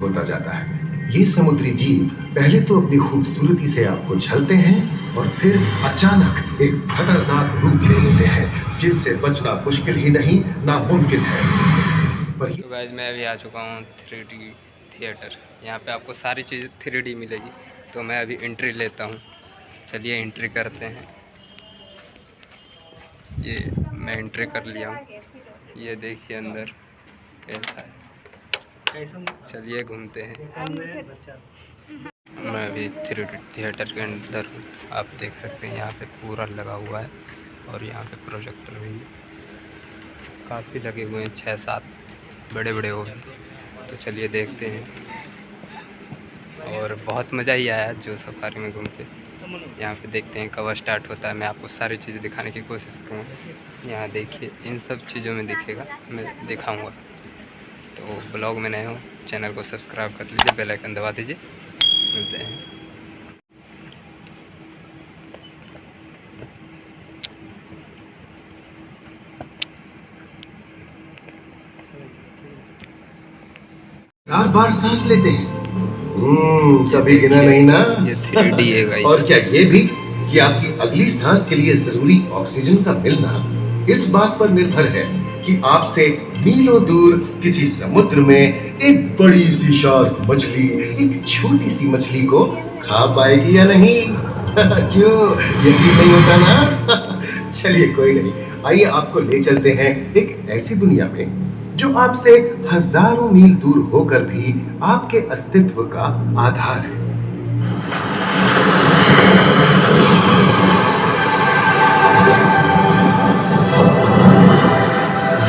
होता जाता है। ये समुद्री जीव पहले तो अपनी खूबसूरती से आपको छलते हैं और फिर अचानक एक खतरनाक रूप ले लेते हैं जिनसे बचना मुश्किल ही नहीं नामुमकिन है। पर तो गाइस मैं अभी आ चुका हूँ 3D थिएटर। यहाँ पे आपको सारी चीज़ 3D मिलेगी। तो मैं अभी एंट्री लेता हूँ। चलिए एंट्री करते हैं। ये मैं एंट्री कर लिया हूँ। ये देखिए अंदर कैसा है। चलिए घूमते हैं। मैं अभी 3D थिएटर के अंदर हूँ। आप देख सकते हैं यहाँ पे पूरा लगा हुआ है और यहाँ पे प्रोजेक्टर भी काफ़ी लगे हुए हैं, 6-7 बड़े बड़े हो गए। तो चलिए देखते हैं। और बहुत मज़ा ही आया जो सफारी में घूम के। यहाँ पे देखते हैं कब स्टार्ट होता है। मैं आपको सारी चीज़ें दिखाने की कोशिश करूँगा। यहाँ देखिए इन सब चीज़ों में दिखेगा, मैं दिखाऊँगा। तो ब्लॉग में नए हो चैनल को सब्सक्राइब कर लीजिए, बेल आइकन दबा दीजिए। मिलते हैं। बार बार सांस लेते हैं। कभी गिना नहीं ना। ये 3D है गाइस। और क्या ये भी कि आपकी अगली सांस के लिए जरूरी ऑक्सीजन का मिलना इस बात पर निर्भर है कि आपसे मीलों दूर किसी समुद्र में एक बड़ी सी शार्क मछली एक छोटी सी मछली को खा पाएगी या नहीं। क्यों यकीन नहीं होता ना? चलिए कोई नहीं, आइए आपको ले चलते हैं एक ऐसी दुनिया में जो आपसे हजारों मील दूर होकर भी आपके अस्तित्व का आधार है।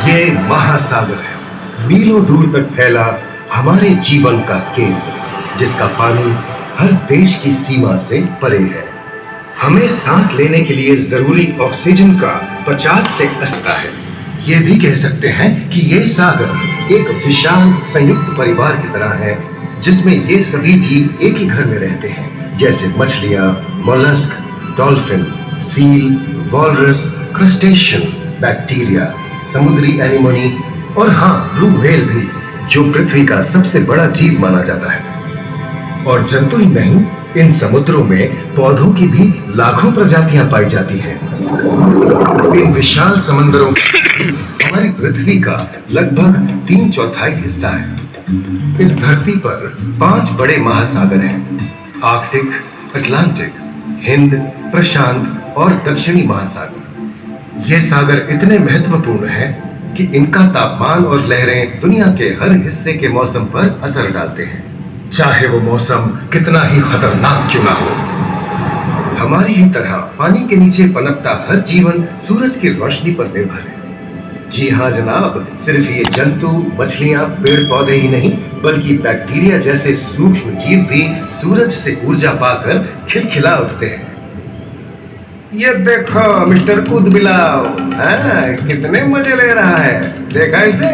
ये महासागर है, मीलों दूर तक फैला हमारे जीवन का केंद्र, जिसका पानी हर देश की सीमा से परे है। हमें सांस लेने के लिए जरूरी ऑक्सीजन का 50 से 80 है। ये भी कह सकते हैं कि ये सागर एक विशाल संयुक्त परिवार की तरह है, जिसमें ये सभी जीव एक ही घर में रहते हैं, जैसे मछलियां, mollusc, dolphin, seal, walrus, crustacean, bacteria, समुद्री एनिमोनी और हाँ ब्लू व्हेल भी, जो पृथ्वी का सबसे बड़ा जीव माना जाता है। और जंतु ही नहीं, इन समुद्रों में पौधों की भी लाखों प्रजातियां पाई जाती हैं। इन विशाल समंदरों हमारी पृथ्वी का लगभग 3/4 हिस्सा है। इस धरती पर 5 बड़े महासागर हैं: आर्कटिक, अटलांटिक, हिंद, प्रशांत और दक्षिणी महासागर। ये सागर इतने महत्वपूर्ण हैं कि इनका तापमान और लहरें दुनिया के हर हिस्से के मौसम पर असर डालते हैं, चाहे वो मौसम कितना ही खतरनाक क्यों ना हो। हमारी ही तरह पानी के नीचे पनपता हर जीवन सूरज की रोशनी पर निर्भर है। जी हाँ जनाब, सिर्फ ये जंतु, मछलियां, पेड़ पौधे ही नहीं, बल्कि बैक्टीरिया जैसे सूक्ष्म जीव भी सूरज से ऊर्जा पाकर खिलखिला उठते हैं। ये देखो मिस्टर ऊदबिलाव, कितने मजे ले रहा है। देखा इसे,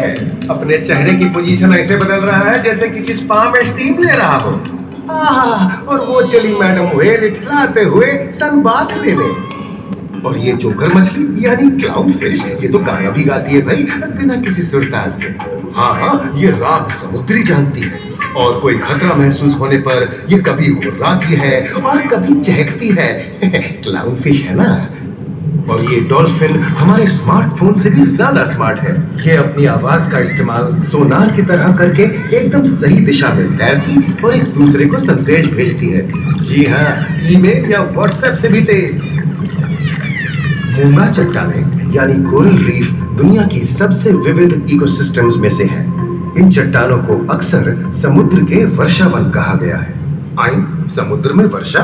अपने चेहरे की पोजीशन ऐसे बदल रहा है जैसे किसी स्पा में स्टीम ले रहा हो। और वो चली मैडम व्हेल इठलाते हुए सनबाथ लेने। और ये जोकर मछली यानी क्लाउन फिश, ये तो गाना भी गाती है भाई, बिना किसी सुरताल के। हाँ, ये राग समुद्री जानती है और कोई खतरा महसूस होने पर ये कभी गुर्राती है और कभी चहकती है। क्लाउन फिश है ना। और ये डॉल्फिन हमारे स्मार्टफोन से भी ज्यादा स्मार्ट है। ये अपनी आवाज का इस्तेमाल सोनार की तरह करके एकदम सही दिशा में तैरती और एक दूसरे को संदेश भेजती है। जी हाँ, ईमेल या व्हाट्सएप से भी तेज। मूंगा चट्टानें यानी कोरल रीफ दुनिया की सबसे विविध इकोसिस्टम्स में से है। इन चट्टानों को अक्सर समुद्र के वर्षावन कहा गया है। आई समुद्र में वर्षा,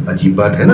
अजीब बात है ना।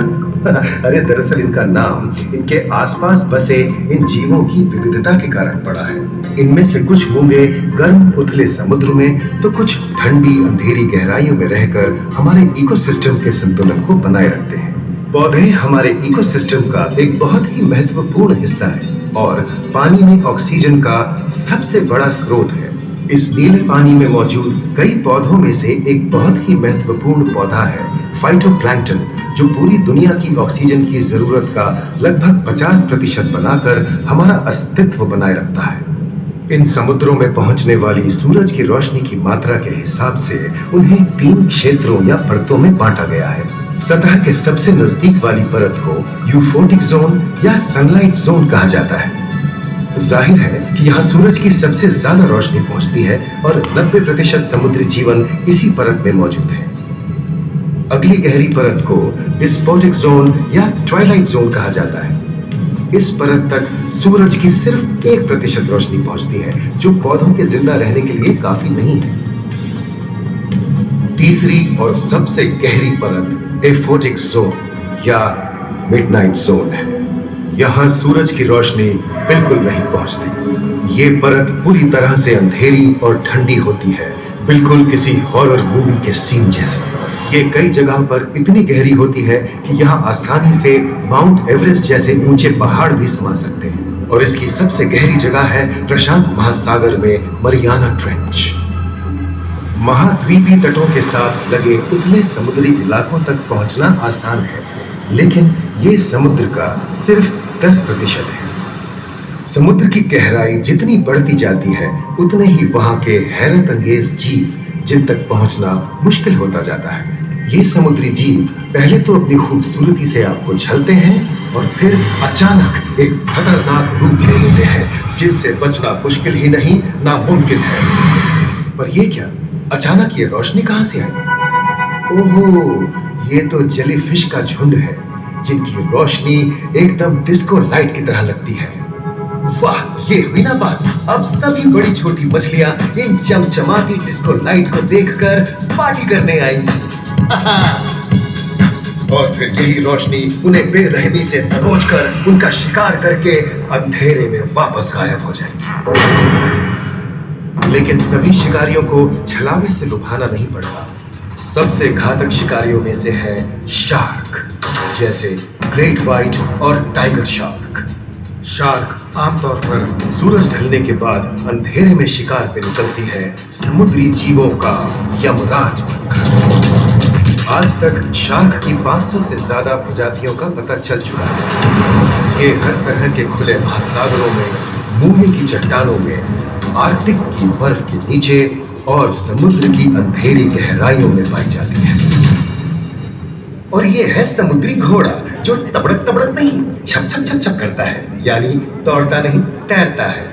अरे दरअसल इनका नाम इनके आसपास बसे इन जीवों की विविधता के कारण पड़ा है। इनमें से कुछ मूंगे गर्म उथले समुद्र में, तो कुछ ठंडी अंधेरी गहराइयों में रहकर हमारे इकोसिस्टम के संतुलन को बनाए रखते हैं। पौधे हमारे इकोसिस्टम का एक बहुत ही महत्वपूर्ण हिस्सा है और पानी में ऑक्सीजन का सबसे बड़ा स्रोत है। इस नीले पानी में मौजूद कई पौधों में से एक बहुत ही महत्वपूर्ण पौधा है फाइटोप्लैंक्टन, जो पूरी दुनिया की ऑक्सीजन की जरूरत का लगभग 50% बनाकर हमारा अस्तित्व बनाए रखता है। इन समुद्रों में पहुंचने वाली सूरज की रोशनी की मात्रा के हिसाब से उन्हें 3 क्षेत्रों या परतों में बांटा गया है। सतह के सबसे नजदीक वाली परत को यूफोटिक जोन या सनलाइट जोन कहा जाता है। जाहिर है कि यहाँ सूरज की सबसे ज्यादा रोशनी पहुंचती है और 90% समुद्री जीवन इसी परत में मौजूद है। अगली गहरी परत को डिस्पोटिक जोन या ट्वाइलाइट जोन कहा जाता है। इस परत तक सूरज की सिर्फ 1% रोशनी पहुंचती है, जो पौधों के जिंदा रहने के लिए काफी नहीं है। तीसरी और सबसे गहरी परत एफोटिक जोन या मिडनाइट जोन है। यहाँ सूरज की रोशनी बिल्कुल नहीं पहुंचती। ये परत पूरी तरह से अंधेरी और ठंडी होती है, बिल्कुल किसी हॉरर मूवी के सीन जैसे। ये कई जगह पर इतनी गहरी होती है कि यहाँ आसानी से माउंट एवरेस्ट जैसे ऊंचे पहाड़ भी समा सकते हैं। और इसकी सबसे गहरी जगह है प्रशांत महासागर में मरियाना ट्रेंच। महाद्वीपीय तटों के साथ लगे उथले समुद्री इलाकों तक पहुंचना आसान है, लेकिन ये समुद्र का सिर्फ 10% है। समुद्र की गहराई जितनी बढ़ती जाती है, उतने ही वहां के हैरत अंगेज जीव जिन तक पहुंचना मुश्किल होता जाता है। ये समुद्री जीव पहले तो अपनी खूबसूरती से आपको झलते हैं और फिर अचानक एक खतरनाक रूप ले लेते हैं, जिनसे बचना मुश्किल ही नहीं, नामुमकिन है। पर ये क्या, अचानक ये रोशनी कहां से आई? ओहो, ये तो जेलीफिश का झुंड है, जिनकी रोशनी एकदम डिस्को लाइट की तरह लगती है। वाह, ये हुई ना बात। अब सभी बड़ी छोटी मछलियां इन चमचमाती डिस्को लाइट को देखकर पार्टी करने आएंगी। और फिर यही रोशनी उन्हें बेरहमी से दबोचकर उनका शिकार करके अंधेरे में वापस गायब हो जाएगी। लेकिन सभी शिकारियों को छलावे से लुभाना नहीं पड़ता। सबसे घातक शिकारियों में से है शार्क, जैसे ग्रेट व्हाइट और टाइगर शार्क। शार्क आमतौर पर सूरज ढलने के बाद अंधेरे में शिकार पे निकलती है, समुद्री जीवों का यमराज बनकर। आज तक शार्क की 500 से ज्यादा प्रजातियों का पता चल चुका है। ये हर तरह के खुले महासागरों में, मूंगे की चट्टानों में, आर्कटिक की बर्फ के नीचे और समुद्र की अंधेरी गहराइयों में पाई जाती है। और ये है समुद्री घोड़ा, जो तबड़क तबड़क नहीं, छप छप छप छप करता है, यानी दौड़ता नहीं, तैरता है।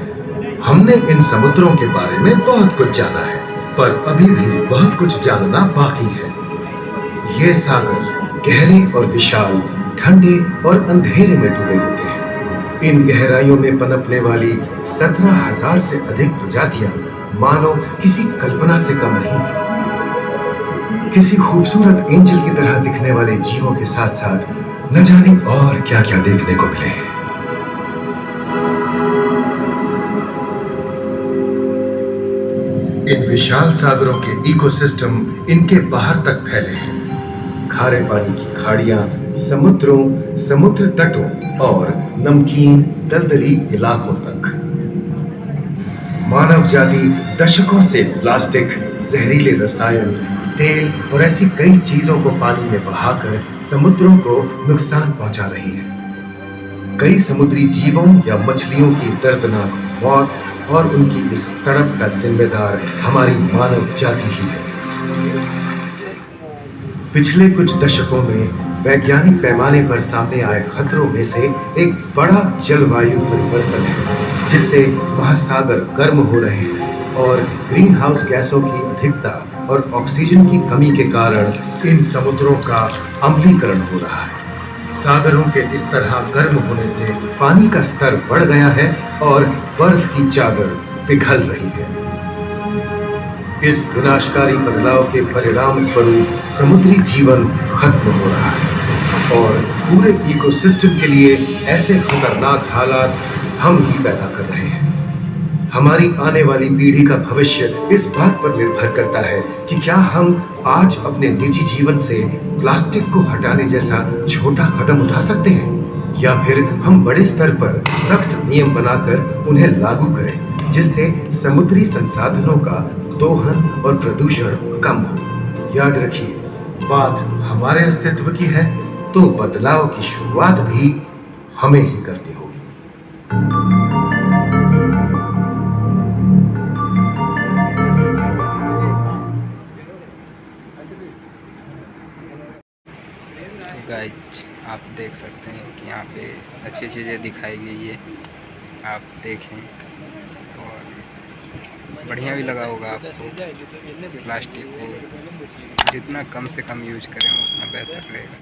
हमने इन समुद्रों के बारे में बहुत कुछ जाना है, पर अभी भी बहुत कुछ जानना बाकी है। ये सागर गहरे और विशाल, ठंडे और अंधेरे में डूबे होते हैं। इन गहराइयों में पनपने वाली 17,000 से अधिक प्रजातियां मानो किसी कल्पना से कम नहीं। किसी खूबसूरत एंजल की तरह दिखने वाले जीवों के साथ साथ न जाने और क्या क्या देखने को मिले। इन विशाल सागरों के इकोसिस्टम इनके बाहर तक फैले हैं। खारे पानी की खाड़ियां समुद्रों, समुद्र तटों और नमकीन दलदली इलाकों तक। मानव जाति दशकों से प्लास्टिक, जहरीले रसायन, तेल और ऐसी कई चीजों को पानी में बहाकर समुद्रों को नुकसान पहुंचा रही है। कई समुद्री जीवों या मछलियों की दर्दनाक मौत और उनकी इस तड़प का जिम्मेदार हमारी मानव जाति ही है। पिछले कुछ दशकों में वैज्ञानिक पैमाने पर सामने आए खतरों में से एक बड़ा जलवायु परिवर्तन है, जिससे महासागर गर्म हो रहे हैं और ग्रीन हाउस गैसों की अधिकता और ऑक्सीजन की कमी के कारण इन समुद्रों का अम्लीकरण हो रहा है। सागरों के इस तरह गर्म होने से पानी का स्तर बढ़ गया है और बर्फ की चादर पिघल रही है। इस विनाशकारी बदलाव के परिणाम स्वरूप समुद्री जीवन खत्म हो रहा है और पूरे इकोसिस्टम के लिए ऐसे खतरनाक हालात हम ही पैदा कर रहे हैं। हमारी आने वाली पीढ़ी का भविष्य इस बात पर निर्भर करता है कि क्या हम आज अपने निजी जीवन से प्लास्टिक को हटाने जैसा छोटा कदम उठा सकते हैं, या फिर हम बड़े स्तर पर सख्त नियम बनाकर उन्हें लागू करें, जिससे समुद्री संसाधनों का दोहन और प्रदूषण कम हो। याद रखिए, बात हमारे अस्तित्व की है, तो बदलाव की शुरुआत भी हमें ही करनी होगी। गाइज आप देख सकते हैं कि यहाँ पे अच्छी चीज़ें दिखाई गई है, आप देखें। और बढ़िया भी लगा होगा आपको। प्लास्टिक को जितना कम से कम यूज करें उतना बेहतर रहेगा।